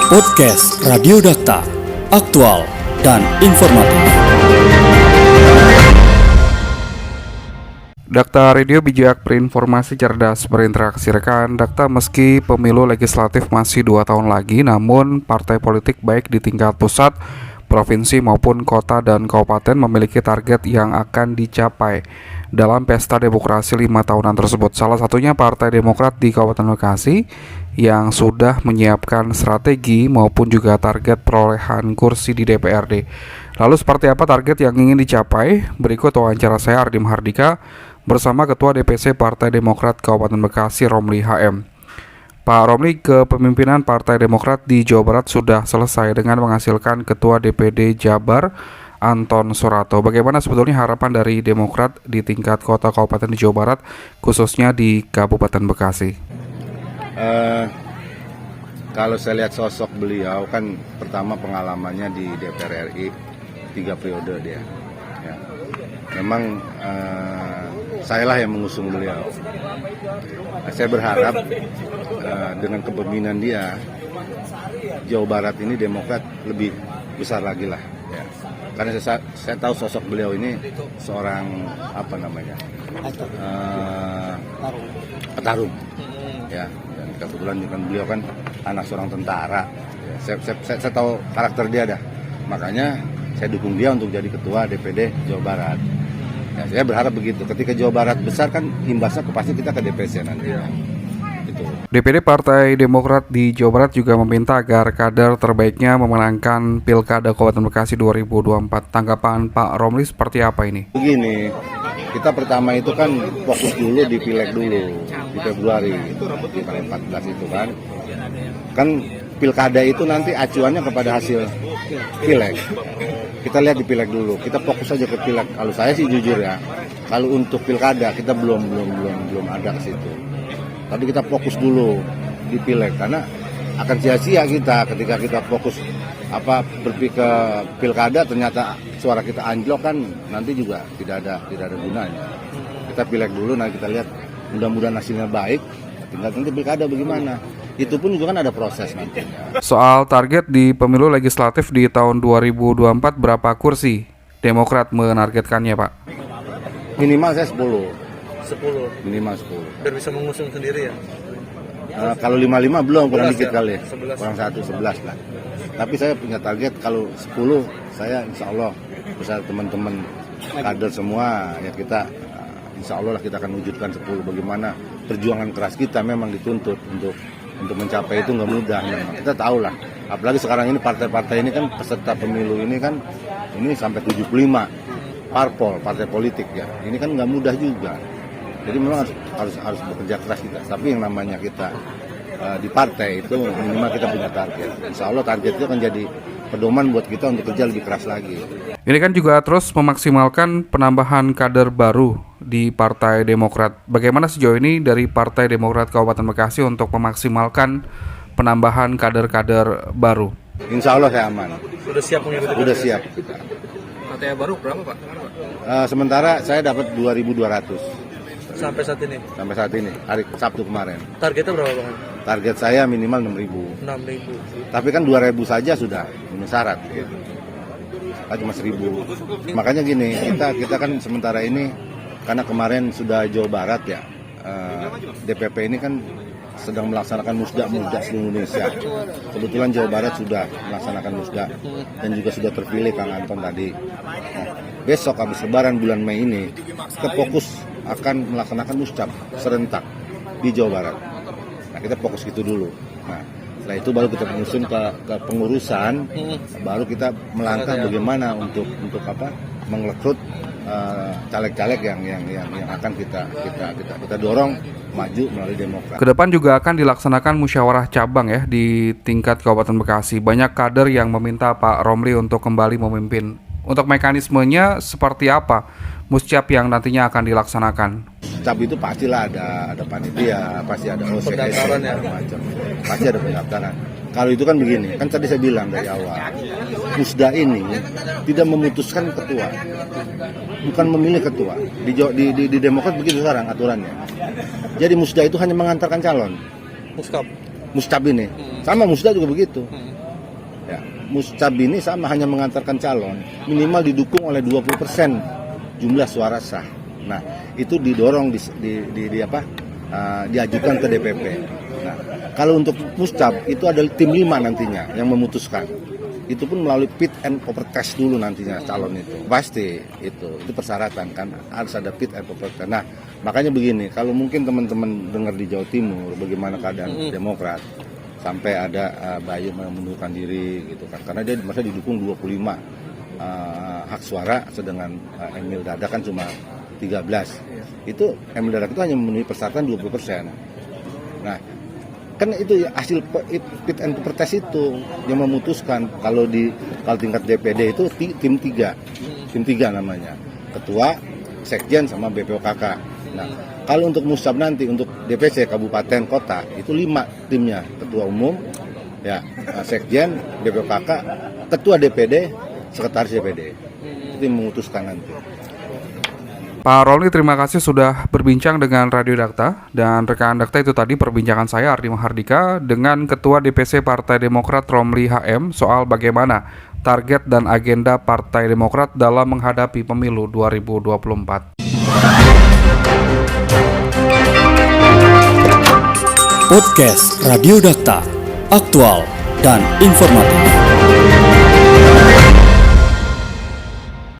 Podcast Radio Dakta, aktual dan informatif. Dakta Radio bijak, berinformasi, cerdas, berinteraksi. Rekan Dakta, meski pemilu legislatif masih 2 tahun lagi, namun partai politik baik di tingkat pusat, provinsi maupun kota dan kabupaten memiliki target yang akan dicapai dalam pesta demokrasi 5 tahunan tersebut. Salah satunya Partai Demokrat di Kabupaten Bekasi yang sudah menyiapkan strategi maupun juga target perolehan kursi di DPRD. Lalu seperti apa target yang ingin dicapai? Berikut wawancara saya Ardi Mahardika bersama Ketua DPC Partai Demokrat Kabupaten Bekasi, Romli HM. Pak Romli, kepemimpinan Partai Demokrat di Jawa Barat sudah selesai dengan menghasilkan Ketua DPD Jabar, Anton Soerato. Bagaimana sebetulnya harapan dari Demokrat di tingkat kota kabupaten di Jawa Barat, khususnya di Kabupaten Bekasi? Kalau saya lihat sosok beliau, kan pertama pengalamannya di DPR RI 3 periode dia. Ya. Memang sayalah yang mengusung beliau. Saya berharap dengan kepemimpinan dia, Jawa Barat ini Demokrat lebih besar lagi lah. Ya. Karena saya tahu sosok beliau ini seorang petarung. Ya. Dan kebetulan kan beliau kan anak seorang tentara. Ya. Saya tahu karakter dia dah. Makanya saya dukung dia untuk jadi ketua DPD Jawa Barat. Ya, saya berharap begitu. Ketika Jawa Barat besar kan imbasnya pasti kita ke DPC nanti. Ya. Itu. DPD Partai Demokrat di Jawa Barat juga meminta agar kader terbaiknya memenangkan Pilkada Kabupaten Bekasi 2024. Tanggapan Pak Romli seperti apa ini? Begini, kita pertama itu kan fokus dulu di Pileg dulu di Februari di tanggal 14 itu kan. Kan Pilkada itu nanti acuannya kepada hasil Pileg. Kita lihat di Pileg dulu. Kita fokus aja ke Pileg. Kalau saya sih jujur ya, kalau untuk Pilkada kita belum ada ke situ. Tapi kita fokus dulu di Pileg karena akan sia-sia kita ketika kita fokus berpikir ke Pilkada ternyata suara kita anjlok kan nanti juga tidak ada gunanya. Kita Pileg dulu, nanti kita lihat mudah-mudahan hasilnya baik. Tinggal nanti Pilkada bagaimana. Itu pun juga kan ada proses nantinya. Soal target di pemilu legislatif di tahun 2024 berapa kursi Demokrat menargetkannya, Pak? Minimal saya 10. Minimal 10. Biar bisa mengusung sendiri ya? Kalau 55 belum, kurang 11 dikit ya? kali. 11. Kurang 11 lah. Tapi saya punya target kalau 10 saya insya Allah bersama teman-teman kader semua ya kita insya Allah lah kita akan wujudkan 10. Bagaimana perjuangan keras kita memang dituntut untuk mencapai itu nggak mudah. Memang. Kita tahu lah. Apalagi sekarang ini partai-partai ini kan peserta pemilu ini kan ini sampai 75 partai politik ya. Ini kan nggak mudah juga. Jadi memang harus bekerja keras kita. Tapi yang namanya kita di partai itu minimal kita punya target. Insya Allah target itu akan jadi pedoman buat kita untuk kerja lebih keras lagi. Ini kan juga terus memaksimalkan penambahan kader baru di Partai Demokrat. Bagaimana sejauh ini dari Partai Demokrat Kabupaten Bekasi untuk memaksimalkan penambahan kader-kader baru? Insya Allah saya aman. Sudah siap mengikuti? Sudah siap. Partai baru berapa Pak? Sementara saya dapat 2.200. Sampai saat ini? Sampai saat ini, hari Sabtu kemarin. Targetnya berapa Bang? Target saya minimal 6.000. 6.000. Tapi kan 2.000 saja sudah memenuhi syarat. Cuma 1.000. Makanya gini, kita kan sementara ini karena kemarin sudah Jawa Barat ya, DPP ini kan sedang melaksanakan musda seluruh Indonesia. Kebetulan Jawa Barat sudah melaksanakan musda dan juga sudah terpilih Kang Anton tadi. Nah, besok habis Lebaran bulan Mei ini kita fokus akan melaksanakan muscap serentak di Jawa Barat. Nah, kita fokus gitu dulu. Nah, setelah itu baru kita menyusun ke pengurusan, baru kita melangkah bagaimana untuk mengrekrut caleg-caleg yang akan kita dorong maju melalui Demokrat. Kedepan juga akan dilaksanakan musyawarah cabang ya di tingkat Kabupaten Bekasi. Banyak kader yang meminta Pak Romli untuk kembali memimpin. Untuk mekanismenya seperti apa muscap yang nantinya akan dilaksanakan? Muscap itu pastilah ada panitia, pasti ada OCS, macam. Pasti ada pendaftaran. Kalau itu kan begini, kan tadi saya bilang dari awal, musda ini tidak memutuskan ketua, bukan memilih ketua. Di Demokrat begitu sekarang aturannya. Jadi musda itu hanya mengantarkan calon. Muskap. Mustab ini, sama musda juga begitu. Muscab ini sama, hanya mengantarkan calon, minimal didukung oleh 20% jumlah suara sah. Nah, itu didorong diajukan ke DPP. Nah, kalau untuk Muscab itu ada tim 5 nantinya yang memutuskan. Itu pun melalui fit and proper test dulu nantinya calon itu. Pasti itu persyaratan kan, harus ada fit and proper test. Nah, makanya begini, kalau mungkin teman-teman dengar di Jawa Timur bagaimana keadaan Demokrat sampai ada Bayu mengundurkan diri gitu kan. Karena dia masa didukung 25 hak suara, sedangkan Emil Dardak kan cuma 13. Itu Emil Dardak itu hanya memenuhi persyaratan 20%. Nah, kan itu hasil fit and proper test itu yang memutuskan. Kalau tingkat DPD itu tim 3 namanya, ketua, sekjen sama BPOKK. Nah, kalau untuk Muscab nanti untuk DPC kabupaten kota itu 5 timnya, ketua umum, ya, sekjen, BPOKK, ketua DPD, sekretaris DPD. Itu yang memutuskan nanti. Pak Rolni, terima kasih sudah berbincang dengan Radio Dakta. Dan rekan Dakta, itu tadi perbincangan saya Ardi Mahardika dengan Ketua DPC Partai Demokrat Romli HM soal bagaimana target dan agenda Partai Demokrat dalam menghadapi pemilu 2024. Podcast Radio Dakta, aktual dan informatif.